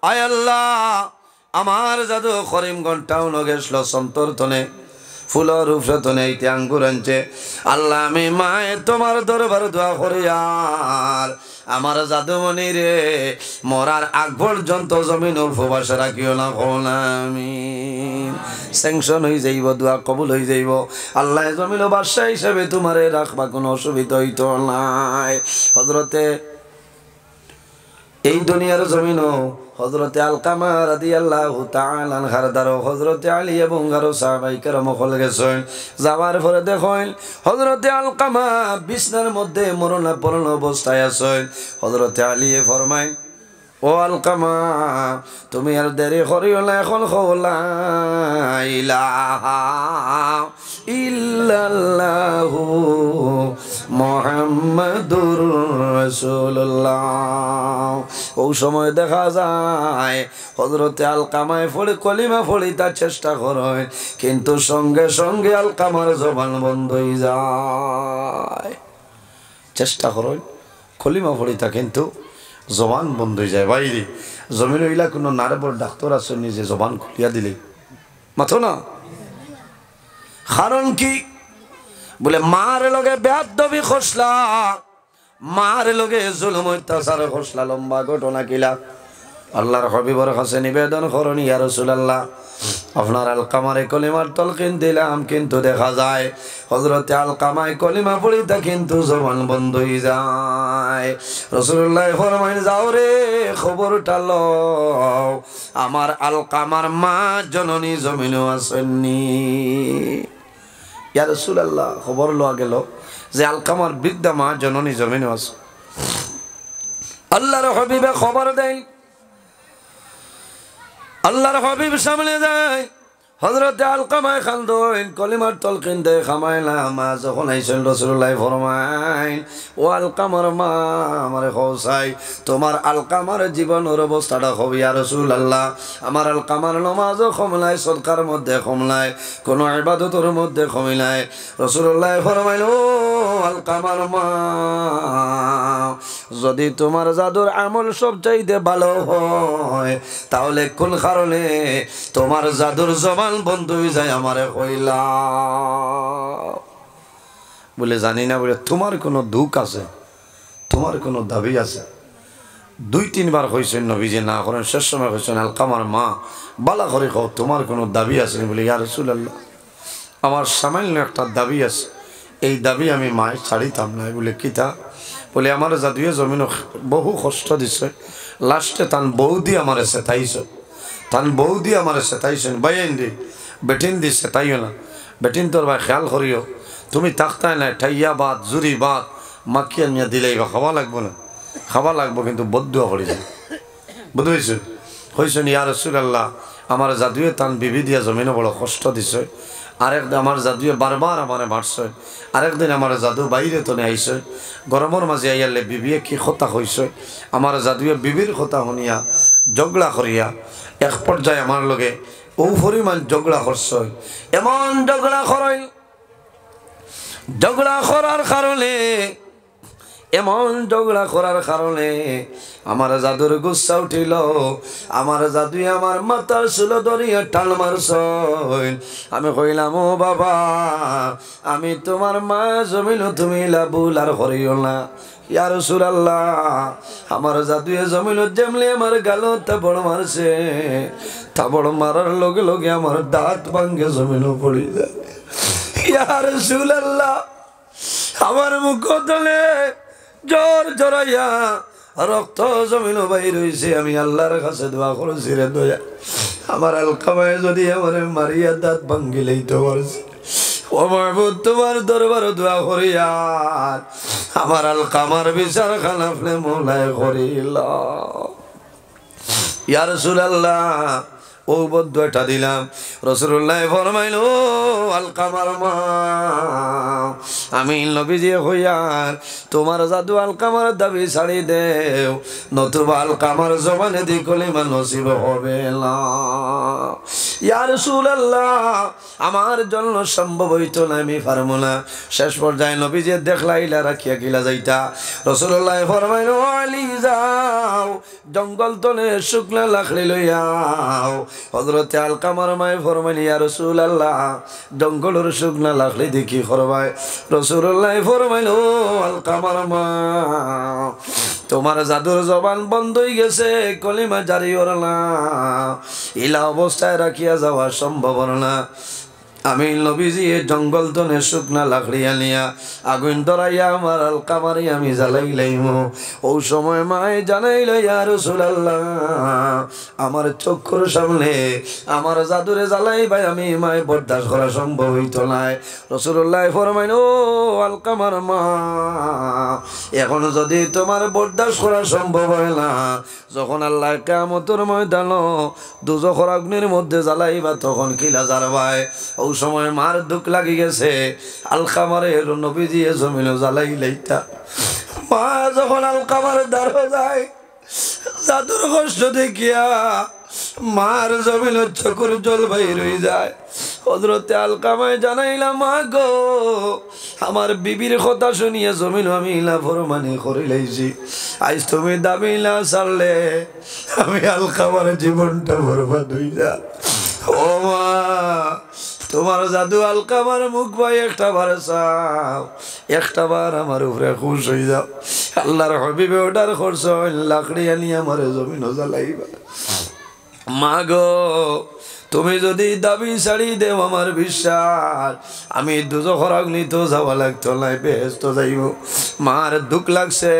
আয় আল্লাহ আমার জাদু করিমগঞ্জ টাউন গেছিল সন্তর তনে ফুলর উপরে এইতে আঙ্গুর আনছে আল্লাহ আমি মায়ে তোমার দরবার দোয়া করি আর আমার জাদুমণি রে মরার আগ পর্যন্ত জমিন উপবাসে রাখিও না আমি স্যাংশন হয়ে যাইব দোয়া কবুল হয়ে যাইব আল্লাহ জমিন বাদশা হিসেবে তোমারে রাখবা কোনো অসুবিধা হইতো নাই হযরতে এই দুনিয়ার জমিনও হযরতে আলকামা রাদিয়াল্লাহু তাআলা আনহার দ্বারা হযরতে আলী এবং আরো সাহাবায়ে কেরাম হল গেছেন যাওয়ার পরে দেখেন হযরতে আলকামা বিছনার মধ্যে মরণাপন্ন অবস্থায় আছেন হযরতে আলী ফরমায় ও আলকামা তুমি আর দেরি করিও না এখন লা ইলাহা ইল্লাল্লাহু মুহাম্মাদুর রাসূলুল্লাহ ওই সময় দেখা যায় হযরতে আলকামায় পড়ে কলিমা পড়িতে চেষ্টা করেন কিন্তু সঙ্গে সঙ্গে আলকামার জবান বন্ধ হয়ে যায় চেষ্টা করেন কলিমা পড়িতে কিন্তু জবান বন্ধ হয়ে যায় বাইরে জমিন হইলা কোনো নারবর ডাক্তার আছে নিজে জবান খুলিয়া দিলে মাথো না কারণ কি বলে মার লগে বেয়াদবি খসলা মার লগে জুলুম অত্যাচার খসলা লম্বা ঘটনা কিলা আল্লাহর হাবিবর কাছে নিবেদন করেন ইয়া রাসূলুল্লাহ আপনার আলকামারে কলিমার তলকিন দিলাম কিন্তু দেখা যায় হযরতে আলকামায় কলিমা পড়িতে কিন্তু জবান বন্ধ হয়ে যায় রাসূলুল্লাহ ফরমাইন যাও রে খবরটা লও আমার আলকামার মা জননী জমিনও আসেননি ইয়া রাসূলুল্লাহ খবর লওয়া গেল যে আলকামার বৃদ্ধা মা জননী জমিনও আছে আল্লাহর হাবিবে খবর দেয় আল্লাহর হাবিব সামনে যায় হযরতে আলকামায় খান্দন কলিমার তলকিন দে খামাইলা মা যখন আইছেন রাসূলুল্লাহ ফরমায় ও আলকামার মা আমারে খোসাই তোমার আলকামার জীবনের অবস্থাটা হবে ইয়া রাসূলুল্লাহ আমার আলকামার নামাজও কমলাই সদকার মধ্যে কমলাই কোনো ইবাদতের মধ্যে কমলাই রাসূলুল্লাহ ফরমাইল ও আলকামার মা যদি তোমার জাদুর আমল সবচাইতে ভালো হয় তাহলে কোন কারণে তোমার জাদুর জবান বন্ধ হয়ে যায় আমারে কইলা বলে জানি না বলে তোমার কোনো দুঃখ আছে তোমার কোনো দাবি আছে দুই তিনবার কইছেন নবীজি না করেন শেষ সময় কইছেন আলকামার মা বালা করে কও তোমার কোনো দাবি আছে বলে ইয়া রাসূলুল্লাহ আমার সামান্য একটা দাবি আছে এই দাবি আমি মায় ছাড়িতাম না বলে কিতা বলে আমার জাদুয়ে জমিন বহু কষ্ট দিছে লাস্টে তান বৌদি আমার সেতাইছে তান বৌদি আমার সেতাইছেন বাইন দি বেটিন দি সেতাইও না বেটিন তোর ভাই খেয়াল করিও তুমি তাকতায় না ঠাইয়া বাদ জুরি বাদ মাখিয়া নিয়ে দিলেই বা খাওয়া লাগবো না খাওয়া লাগবো কিন্তু বদুয়া করে যায় বুঝতে পেরেছেন হয়েছেন ইয়া রাসূলুল্লাহ আমার জাদুয়ে তান বিবি দিয়া জমিনে বড় কষ্ট দিছে আরেকদিন আমার জাদুয়ে বারবার আমারে মারছে আরেকদিন আমার জাদু বাইরে তনে আইছে গরমের মাঝে আইয়ালে বিবিয়ে কি কথা হয়েছে আমার জাদুয়ে বিবির কথা শুনিয়া ঝগড়া করিয়া এক পর্যায়ে আমার লগে ও পরিমাণ ঝগড়া করছে এমন ঝগড়া করাইল ঝগড়া করার কারণে এমন ঝগড়া করার কারণে আমার জাদুর গুচ্ছা উঠিল আমার জাদুয়ে আমার মাথার চুল ধরিয়া টাল মারছ আমি কইলাম ও বাবা আমি তোমার মা জমিল তুমি লাভুল আর করিও না ইয়া রাসূলুল্লাহ আমার জাদুয়ে জমিল যেমলে আমার গাল তা বড় মারছে তা বড় মারার লগে লগে আমার দাঁত ভাঙ্গে জমিন পড়ে যায় ইয়া রাসূলুল্লাহ আমার মুখ তলে জোর জড়াইয়া রক্ত জমিন বাইর হইছে আমি আল্লাহর কাছে দোয়া করেছি রে দয়া আমার আলকামায় যদি আমার মারিয়া দাঁত ভাঙ্গিলেই তো পারছে ও মাহবুব তোমার দরবার দোয়া করিয়া আমার আলকামার বিচার খানা আপনি মোলায় করিল ইয়া রাসূলুল্লাহ ও বদুয়াটা দিলাম রাসূলুল্লাহ ফরমাইল ও আলকামার মা আমি নবীজি হইয়ার তোমার জাদু আলকামার দাবি ছাড়ি দেও নতুবা আলকামার জবানে দি কলিমা নসিব হবে না ইয়া রাসূলুল্লাহ আমার জন্য সম্ভব হইতো না, আমি পারবো না। শেষ পর্যায়ে নবীজি দেখলাইলা রাখিয়া গিলা যাইতা। রাসূলুল্লাহ ফরমাইলো আলী যাও জঙ্গল তলে শুকনা লাকড়ি লইয়াও। হযরতে আলকামার মায়ে ফরমাইল ইয়া রাসূলুল্লাহ জঙ্গলের শুকনা লাকড়ি দেখি করবাই। রাসূলুল্লাহ ফরমাইলো আলকামার মা তোমার জাদুর জবান বন্ধ হয়ে গেছে, কলিমা জারি হলো না, ইলা অবস্থায় রাখিয়া যাওয়া সম্ভব না। আমি নবীজি জঙ্গল তনে শুকনা লাকড়ি আনিয়া আগুন ধরাইয়া আমার আলকামারি আমি জ্বালাইলাম। ওই সময় মায়ে জানাইল ইয়া রাসূলুল্লাহ আমার চক্ষুর সামনে আমার জাদুরে জ্বালাই ভাই আমি মায়ে বরদাস্ত করা সম্ভব হইত নাই। রাসূলুল্লাহ ফরমাইল ও আলকামার মা এখন যদি তোমার বরদাস্ত করা সম্ভব হয় না, যখন আল্লাহ কিয়ামতের ময়দান দোজখের আগুনের মধ্যে জ্বালাইবা তখন কিলা জারবাই। ওই সময় মার দুঃখ লাগি গেছে, আলকামারের নবীজি জমিন জ্বালাই লাইতা। মা যখন আলকামার দ্বারা যায় জাদুর কষ্ট দেখিয়া মার জমিন চকুর জল বাইর হয়ে যায়। হযরতে আলকামায় জানাইলাম মা গো আমার বিবির কথা শুনিয়ে জমিন আমি ইলা ফরমানি করে লাইছি, আজ তুমি দাবিলা ছাড়লে আমি আলকামার জীবনটা বরবাদ হয়ে যা। ও মা তোমার জাদু আলকামার মুখ ভাই একটা বার চাও, একটা বার আমার উপরে খুশ হয়ে যাও। আল্লাহর হবিবে ওটার খরচ লাকড়ি আনি আমার জমিন জ্বালাইবা। মা গো তুমি যদি দাবি ছাড়ি দেও আমার বিশ্বাস আমি দুজখের অগ্নিতে যাওয়া লাগতো নাই, বেহেশত যাইব। মার দুঃখ লাগছে,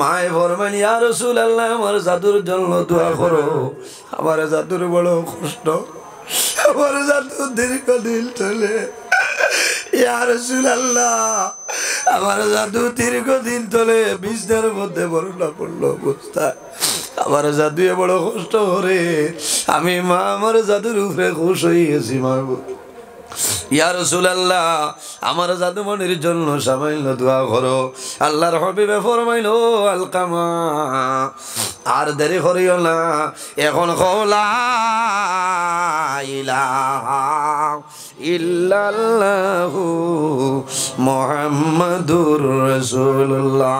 মায়ে ফরমান ইয়া রাসূলুল্লাহ আমার জাদুর জন্য দোয়া করো, আমার জাদুর বড় কষ্ট, আমার জাদু দীর্ঘদিন চলে। ইয়া রাসূলুল্লাহ আমার জাদু দীর্ঘদিন চলে বিছনার মধ্যে বরলা পড়ল অবস্থায় আমার জাদু বড় কষ্ট করে। আমি মা আমার জাদুর উপরে খুশ হয়ে গেছি। মা ইয়া রাসূলুল্লাহ আমার জাদুমণির জন্য সামান্য দোয়া করো। আল্লাহর হাবিবে ফরমাইলো আলকামা আর দেরি করিও না, এখন লা ইলাহা ইল্লাল্লাহু মুহাম্মাদুর রাসূলুল্লাহ।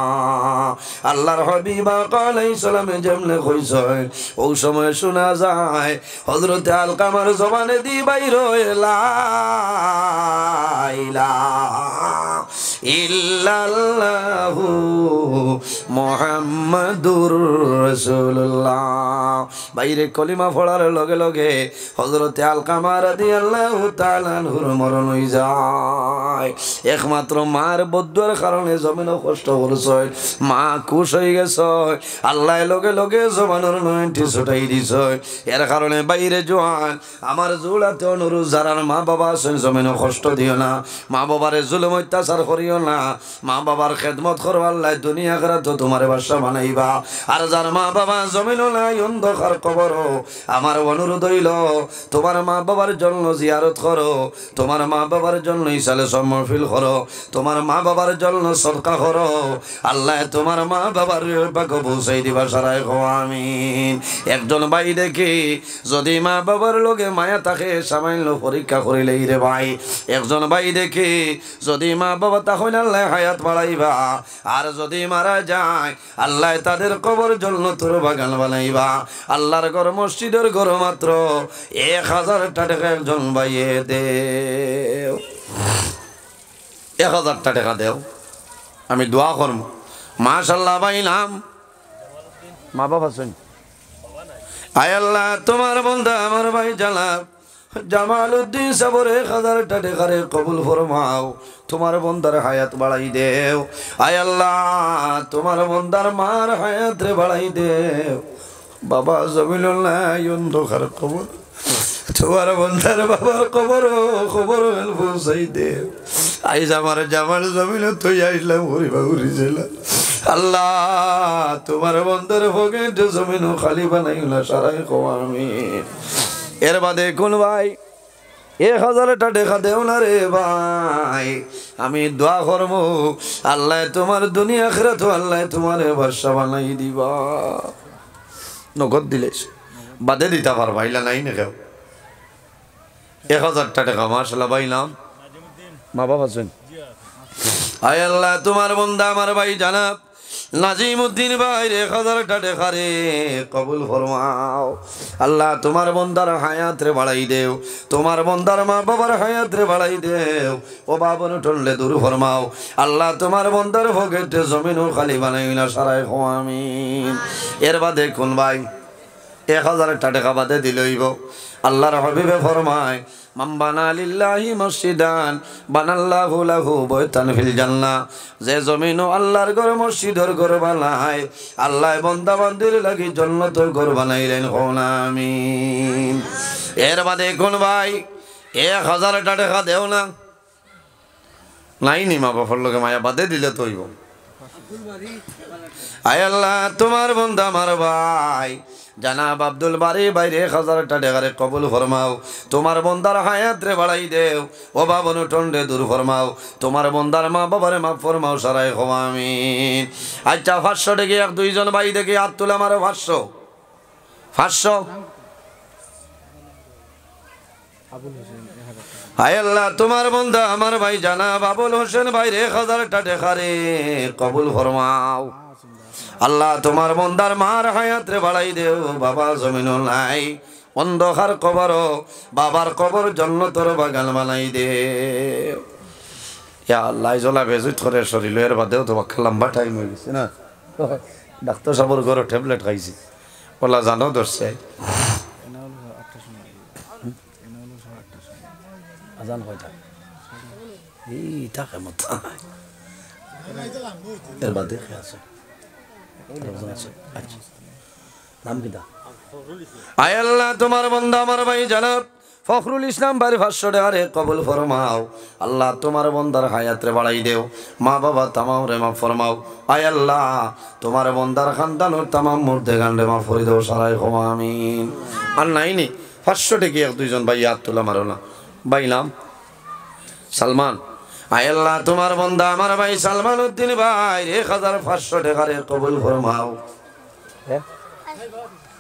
আল্লাহর হাবিব আলাইহিস সালাম যেমনে কইছেন ওই সময় শোনা যায় হযরতে আলকামার জবানে দি বাইর লা ইলাহা ইল্লাল্লাহু মুহাম্মাদুর রাসূলুল্লাহ। বাইরে কলিমা পড়ার লগে লগে হযরতে আলকামা রাদিয়াল্লাহু তাআলা আনহুর মরণ হয়ে যায়। একমাত্র মার বদুয়ার কারণে জমিনও কষ্ট করছে, মা খুশ হয়ে গেছে, আল্লাহ লগে লগে জমানোর নয়টি ছুটাই দিছে। এর কারণে বাইরে জোয়ান আমার জোড়াতে অনুরোধ যারা মা বাবা আছেন জমিনও কষ্ট দিও না, মা বাবারে জুলুম অত্যাচার করিও না, মা বাবার খেদমত করো, আল্লাহ দুনিয়া করে তো তোমার বাসা বানাইবা। আর যার মা বাবা জমিনও নাই অন্ধকার কবর আমার অনুরোধ হইল তোমার মা বাবার জন্য জিয়ারত করো, তোমার মা বাবার জন্য ইসালে সমর্পিল করো, তোমার মা বাবার জন্য সদকা করো, আল্লাহ তোমার মা বাবার পাক পৌঁছাই দিবা সারাই গো আমিন। একজন ভাই দেখি যদি মা বাবার লগে মায়া থাকে সামান্য পরীক্ষা করিলেই রে ভাই, একজন ভাই দেখি যদি মা বাবা তখন আল্লাহ হায়াত বাড়াইবা, আর যদি মারা যায় আল্লাহ তাদের কবর জন্য তোর বাগান বানাইবা। আল্লাহর ঘর মসজিদের ঘর মাত্র 1000 টাকা একজন ভাইয়ে দেও, 1000 টাকা দেও, আমি দোয়া করব। মাশাআল্লাহ ভাই নাম মা বাবা শুন আয় আল্লাহ তোমার বন্ধা আমার ভাই জামালউদ্দিন সাবর 1000 টাকা কবুল ফরমাও, তোমার বন্দার হায়াত বাড়াই দেও। আয় আল্লাহ তোমার বন্দার মার হায়াত রে বাড়াই দেও। বাবা জমিনুল্লাহ অন্ধকার কবর তোমার বন্ধার বাবার কবর খবর পৌঁছাই দেও। আইজ আমার জামাল জমিন তুই আইলাম হরিবা উড়ি জেলা, আল্লাহ তোমার বন্ধার পকেট জমিন খালি বানাইলা সারাই কো আমিন। এর বাদে কোন ভাই 1000 টাকা দেও না রে ভাই, আমি দোয়া করব আল্লাহ তোমার দুনিয়া আখিরাত আল্লাহ তোমার ভরসা বানাই দিবা। নগদ দিলে বাদে দিতে পারবা, ইলা নাই না কেউ 1000 টাকা মাশাআল্লাহ পাইলাম মা বাবা আছেন আয় আল্লাহ তোমার বান্দা আমার ভাই জানাব নাজিমউদ্দিন ভাই 1000 টাকা রে কবুল ফরমাও আল্লাহ তোমার বান্দার হায়াত রে বাড়াই দেও তোমার বান্দার মা বাবার হায়াত রে বাড়াই দেও ও বাবন টললে দূর ফরমাও আল্লাহ তোমার বান্দার পকেটে জমিন খালি বানাই না সারাই আমিন এর বাদে কোন ভাই 1000 টাকা বাদে দিলইব আল্লাহর হাবিবে ফরমায় মান বানা লিল্লাহি মসজিদান বানাল্লাহু লাহু বাইতান ফিল জান্নাহ যে জমিন আল্লাহর ঘর মসজিদের ঘর বানায় আল্লাহ বান্দা বান্দির লাগি জান্নাতের ঘর বানাইলেন আমিন এর বাদে কোন ভাই 1000 টাকা দেও না নাই নি মা বাবার লগে মায়া বাদে দিলে তো হইব আয় আল্লাহ তোমার বান্দা আমার ভাই জানাব আব্দুল বারি বাইরে 1000 টাকা রে কবুল ফরমাও তোমার বান্দার হায়াত রে বাড়াই দেও ও বাবন টন্ডে দূর ফরমাও তোমার বান্দার মা বাবার মাফ ফরমাও সারাই আমিন আচ্ছা 500 টাকা এক দুইজন ভাই দেখি হাত তুলে আমার 500 হায় আল্লাহ তোমার বান্দা আমার ভাই জানাব আবুল হোসেন ভাই রে 1000 টাকা রে কবুল ফরমাও আল্লাহ তোমার বান্দার মার হায়াত রে বাড়াই দেও বাবা জমিন নাই অন্ধকার কবর বাবার কবর জান্নাতের বাগান বানাই দেও ইয়া আল্লাহ জলা বেজুত করে শরীর এর বাদেও তো লম্বা টাইম হয়ে গেছে না ডাক্তার সাহেবের ঘরে ট্যাবলেট খাইছি ওলা জানো ধরছে আজান কয়টা এই টাকা মত এর বাদে আছে নাম কিটা আয় আল্লাহ তোমার বান্দা আমার ভাই জানাব ফখরুল ইসলাম ভাই 500 টাকা রে কবুল ফরমাও আল্লাহ তোমার বান্দার হায়াত রে বাড়াই দেও মা বাবা তামাম রে মাফ ফরমাও আয় আল্লাহ তোমার বান্দার খানদানের তামাম মুর্দে গান রে মাফ করে দেও সারাই আমিন আর নাইনি 500 টাকা এক দুইজন ভাই হাত তোলা মারো না ভাই নাম সালমান আয় আল্লাহ তোমার বান্দা আমার ভাই সালমান উদ্দিন ভাই 1500 টাকা রে কবুল ফরমাও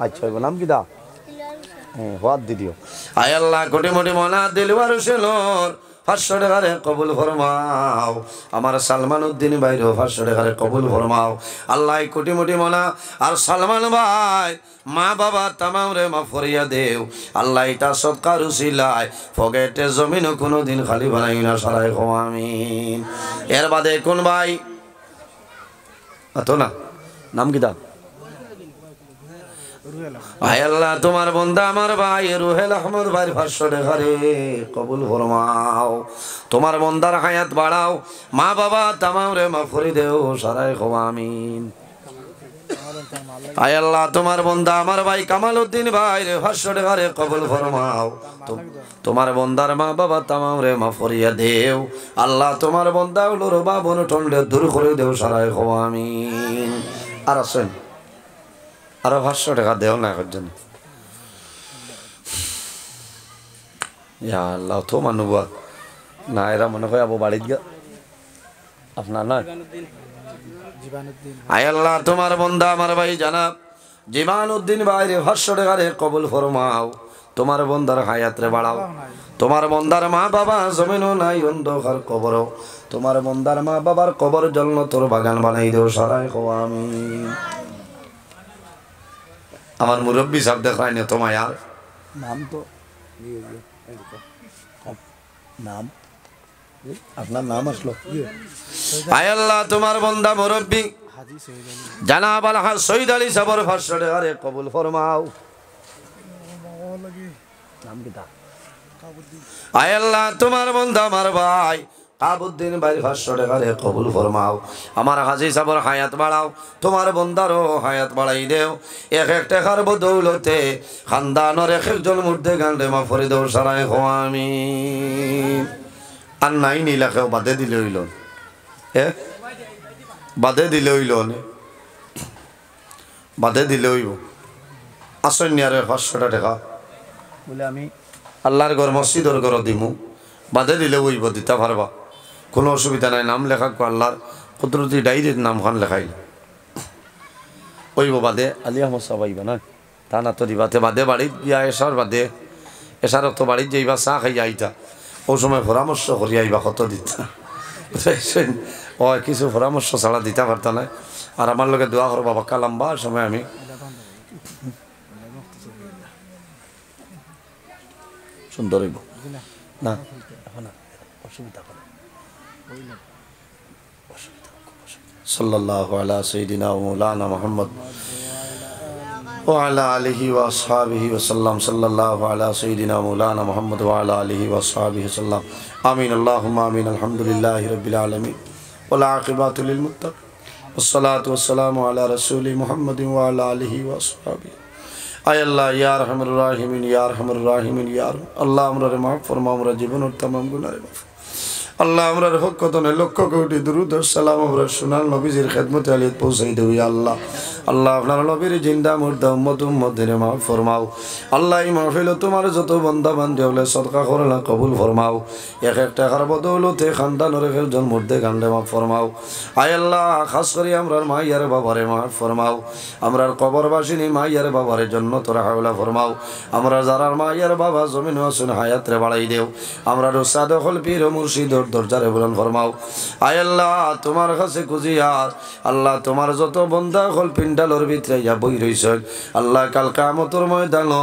আচ্ছা নাম কি দা হাত দিও আয় আল্লাহ কোটি মোটি মনা দিলওয়ার হোসেনর 500 টাকা রে কবুল ফরমাও আমার সালমান উদ্দিন ভাই 500 টাকা রে কবুল ফরমাও আল্লাহ কোটি মোটি মনা আর সালমান ভাই মা বাবা তামাম রে মাফ করিয়া দেও আল্লাহ এটা সৎকার উসিলায় পকেটে জমিন কোনোদিন খালি বানাই না সারাই আমিন এর বাদে কোন ভাই আতো না নাম কি দা আয় আল্লাহ তোমার বান্দা আমার ভাই রুহেল আহমদ ভাই 500 টাকা রে কবুল ফরমাও তোমার বান্দার হায়াত বাড়াও মা বাবা তামাম রে মাফ করে দেও সারাই আমিন আয় আল্লাহ তোমার বান্দা আমার ভাই কামাল উদ্দিন ভাই 500 টাকা রে কবুল ফরমাও তোমার বান্দার মা বাবা তামাম রে মাফ করিয়া দেও আল্লাহ তোমার বান্দা গুলোর বাবন টন্ডে দূর করে দেও সারাই আমিন আর আসেন আরো 500 টাকা দেও না একজন ইয়া আল্লাহ তো মানুবা না এরা মনে হয় আবু বাড়িত গিয়া আপনার না আয় আল্লাহ তোমার বান্দা আমার ভাই জানাব জীবানুদ্দিন ভাই 500 টাকা রে কবুল ফরমাও তোমার বান্দার হায়াত রে বাড়াও তোমার বান্দার মা বাবা জমিনও নাই অন্ধকার কবর তোমার বান্দার মা বাবার কবর জান্নাতের বাগান বানাই দেও সারাই আমিন আমার মুরব্বী সাহেব দেখায় না তোমায় আর নাম তো নাম আপনার নাম আসলো আয় আল্লাহ তোমার বান্দা মুরব্বী জানাব আলহাজ সৈয়দ আলী সাহেবের 500 টাকা রে কবুল ফরমাও নাম কি তা আয় আল্লাহ তোমার বান্দা আমার ভাই কাবুদ্দিন ভাই 500 টাকা রে কবুল ফরমাও আমার হাজী সাহেবের হায়াত বাড়াও তোমার বান্দারও হায়াত বাড়াই দেও এক এক টাকার বদৌলতে খানদানের এক একজন মুর্দে গান্ডে মাফ করে দেও সারাই আমিন আর নাই নিলাকেও বাদে দিলে হইল বাদে দিলে হইল বাদে দিলে হইব আসেন নি আর 500 টাকা বলে আমি আল্লাহর ঘর মসজিদের ঘর দিমু বাদে দিলে হইব দিতে পারবা কোনো অসুবিধা নাই নাম লেখা আল্লাহর কুদরতি ডায়েরির নামখান লেখাইল ওইব বাদে আলী আহমদ সাহেব আইবা না তা না তো দিবাতে বাদে বাড়িত গিয়া এসার বাদে এসারক তো বাড়ির যাইবা চা খাইয়া আইতা ও সময় পরামর্শ করিয়া আইবা কত দিতা ও কিছু পরামর্শ ছাড়া দিতে পারত না আর আমার লোকে দোয়া করবা বাক্কা লম্বা সময় আমি সুন্দর হইব না অসুবিধা করে সাল্লাল্লাহু আলা সাইয়্যিদিনা ওয়া মাওলানা মুহাম্মদ ওয়া আলা আলিহি ওয়া আসহাবিহি ওয়া সাল্লাম সাল্লাল্লাহু আলা সাইয়্যিদিনা মাওলানা মুহাম্মদ ওয়া আলা আলিহি ওয়া আসহাবিহি সাল্লাম আমিন আল্লাহুম্মা আমিন আলহামদুলিল্লাহি রাব্বিল আলামিন ওয়াল আকিবাতু লিল মুত্তাকিন ওয়াসসালাতু ওয়াসসালামু আলা রাসূলি মুহাম্মাদিন ওয়া আলা আলিহি ওয়া আসহাবিহি আয় আল্লাহ ইয়া আরহামুর রাহিমিন ইয়া আরহামুর রাহিমিন ইয়া আল্লাহ আমরারে মাফ ফরমাও আমরা জীবনের तमाम গুনাহে মাফ আল্লাহ আমরার হক কতনে লক্ষ কোটি দুরূদ ও সালাম আমরা সোনার নবীজির খিদমতে আলিয়ত পৌঁছাই দেই ইয়া আল্লাহ আল্লাহ আপনার নবীর জিন্দা মুর্দা উম্মতের মাফ ফরমাও আল্লাহ এই মাহফিলে তোমার যত বান্দা বান্দি হলে সদকা করলা কবুল ফরমাও এক এক টাকার বদৌলতে খানদানের একজন মুর্দে গান্ডে মাফ ফরমাও আয় আল্লাহ খাস করে আমরার মাইয়ার বাবারে মাফ ফরমাও আমরার কবরবাসিনী মাইয়ার বাবারে জান্নাতুর হাওলা ফরমাও আমরা যারার মাইয়ার বাবা জমিন ওয়াসুন হায়াতরে বাড়াই দেও আমরা উস্তাদ হল পীর ও মুর্শিদ দরজারে বুলন্দ ফরমাও আয় আল্লাহ তোমার কাছে কুজিয়ার আল্লাহ তোমার যত বান্দা হল পিন্ডালর ভিতরে ইয়া বই রইছেন আল্লাহ কাল কিয়ামতের ময়দানো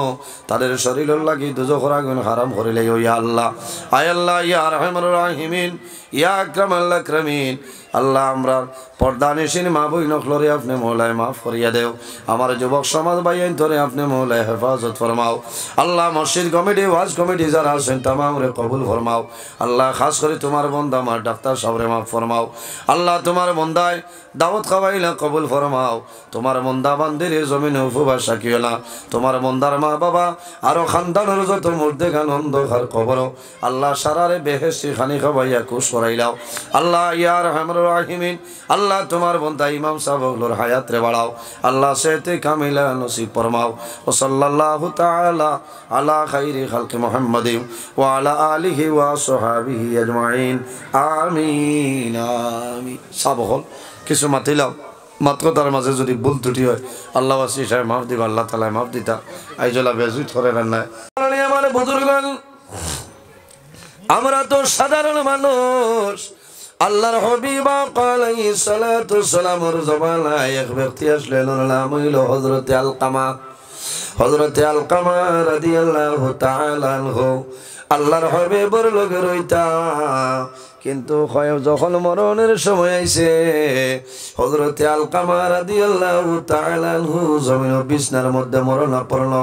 তাদের শরীরের লাগি দুজখের আগুন হারাম করিলে ইয়া আল্লাহ আয় আল্লাহ ইয়া আরহামুর রাহিমিন ইয়া আকরামাল আকরামিন আল্লাহ আমরা পর্দানিশিন মা বই নখলরে আপনি মৌলায় মাফ করিয়া দেও আমার যুবক সমাজ ভাইয়ের ধরে আপনি মৌলায় হেফাজত ফরমাও আল্লাহ মসজিদ কমিটি ওয়াজ কমিটি যারা আছেন তামাম রে কবুল ফরমাও আল্লাহ খাস করে তোমার বন্দা আমার ডাক্তার সাহেবরে মাফ ফরমাও আল্লাহ তোমার বন্দায় দাওয়াত খাওয়াইলা কবুল ফরমাও তোমার বন্দা বান্দির জমিনে উপবাস রাখিও না তোমার বন্দার মা বাবা আরো খানদানের যত মুর্দে গান অন্ধকার কবর আল্লাহ সারারে বেহেশতি খানি খাওয়াইয়া খুশ করাইলাও আল্লাহ ইয়া আরহামুর রাহিমিন আল্লাহ তোমার বন্দা ইমাম সাহেবগুলোর হায়াত রে বাড়াও আল্লাহ সেতে কামিলা নসিব ফরমাও ও সাল্লাল্লাহু তাআলা আলা খাইরি খালকি মুহাম্মাদিন ওয়া আলা আলিহি ওয়া সাহবিহি আজমাইন আমিন আমিন সাবহল কিছু মাতিলাম মাতকতার মাঝে যদি ভুল ত্রুটি হয় আল্লাহ ওয়াসি সাহেব মাফ দিবা আল্লাহ তাআলা মাফ দিতা আইজলা বেজুত করে না আমার বুজুর্গগণ আমরা তো সাধারণ মানুষ আল্লাহর হাবিব আলাইহিস সালাতু সালামের জমানায় এক ব্যক্তি আসলেন নাম হইল হযরত আলকামা রাদিয়াল্লাহু তাআলা আনহু আল্লাহর হাবিবের লগে রইতা কিন্তু যখন মরণের সময় আইছে হযরত আলকামা রাদিয়াল্লাহু তাআলা আনহু জমিন বিছনার মধ্যে মরণাপন্ন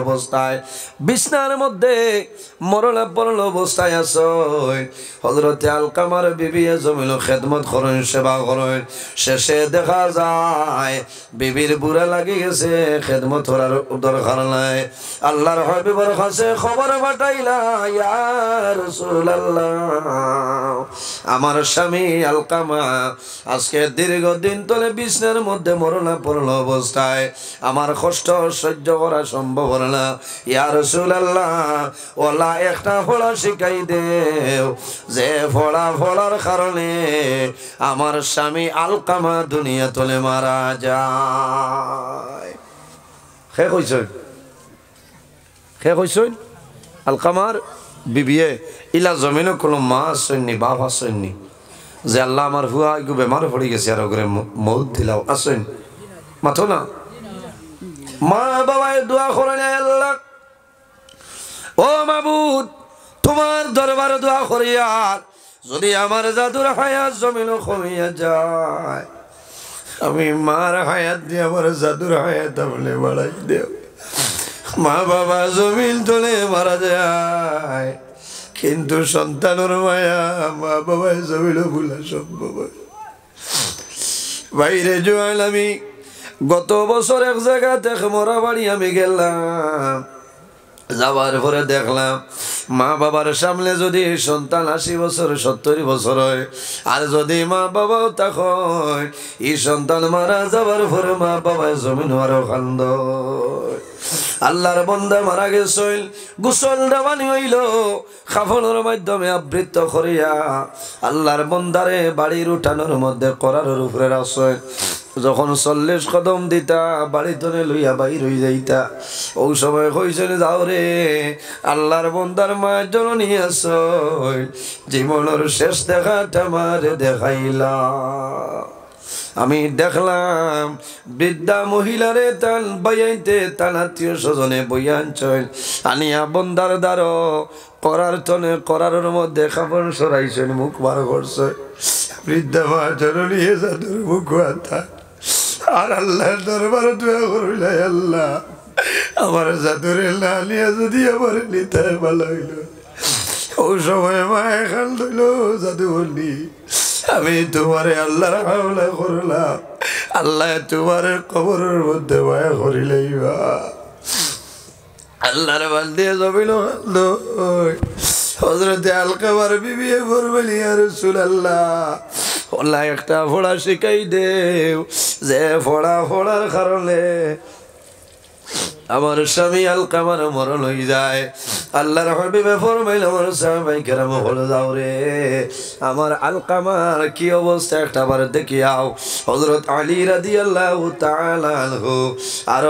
অবস্থায় আছে হযরত আলকামার বিবি জমিন খেদমত করেন সেবা করেন শেষে দেখা যায় বিবির বুড়া লাগি গেছে খেদমত করার দরকার নাই আল্লাহর হাবিবের কাছে খবর পাঠাইলা ইয়া রাসূলুল্লাহ আমার স্বামী আলকামা আজকে দীর্ঘদিন তলে বিছনার মধ্যে মরণাপন্ন অবস্থায় আমার কষ্ট সহ্য করা সম্ভব না ইয়া রাসূলুল্লাহ ওলা একটা ফলা শিখাই দেও যে ফলার কারণে আমার স্বামী আলকামা দুনিয়া তলে মারা যায় কে কইছেন আলকামার বিবিয়ে ইলা জমিনে কোনো মা আসেননি বাপ আসেননি যে আল্লাহ আমার হুয়া একটু বেমার পড়ে গেছে আর ওগুলো মৌত দিলাও আসেন মাথো না মা বাবায় দোয়া করে নেয় আল্লাহ ও মাবুদ তোমার দরবারে দোয়া করিয়া যদি আমার জাদুর হায়াত জমিনে কমিয়া যায় আমি মার হায়াত দিয়ে আমার জাদুর হায়াত বলে বাড়াই দেও মা বাবা জমিন তোলে মারা যায় কিন্তু সন্তানের মায়া মা বাবায় জমিল ভুলা সম্ভব বাইরে জোয়াল আমি গত বছর এক জায়গা থেকে মরা বাড়ি আমি গেলাম যাবার পরে দেখলাম মা বাবার সামনে যদি সন্তান 80 বছর 70 বছর হয় আর যদি মা বাবাও তখন এই সন্তান মারা যাবার পরে মা বাবায় জমিন আরো কান্দ আল্লাহর বান্দা মারা গেছিল গোসল দেওয়ানি হইল কাফনের মাধ্যমে আবৃত করিয়া আল্লাহর বান্দারে বাড়ির উঠানোর মধ্যে করার উপরে রাখছেন যখন 40 কদম দিতা বাড়িতনে লইয়া বাইর হই যাইতা ওই সময় কইছেন যাও রে আল্লাহর বন্দার মায়ের জননী আছো জীবনের শেষ দেখাটা আমার দেখাইলা আমি দেখলাম বৃদ্ধা মহিলারে তান বাইয়াইতে তান আত্মীয় স্বজনে বইয়াঞ্চল আনিয়া বন্দার দ্বারো করার তনে করার মধ্যে কাপড় সরাইছেন মুখ বার করছে বৃদ্ধা মা জননী জাদুর মুখ আতা আর আল্লাহর দরবারে দোয়া করিলাই আল্লাহ আমার জাদুরে না নিয়ে যদি আমার নিতে ভালো হইল ওই সময় মা এখান ধইল জাদু বললি আমি তোমারে আল্লাহর হাওলা করলাম আল্লাহ তোমার কবরের মধ্যে মায়া করিলাইবা আল্লাহর বান্দে জমিল হযরতে আলকামার বিবি বলবেন ইয়া রাসূলুল্লাহ আল্লাহ একটা ফোড়া শিখাই দেও যে ফোড়ার কারণে আমার স্বামী আলকামার মরণ হয়ে যায় আল্লাহর হাবিবে ফরমাইল আমার সাহাবায়ে কেরাম বলে যাও রে আমার আলকামার কি অবস্থা একটা বার দেখিয়াও হযরত আলী রাদিয়াল্লাহু তাআলা আনহু আর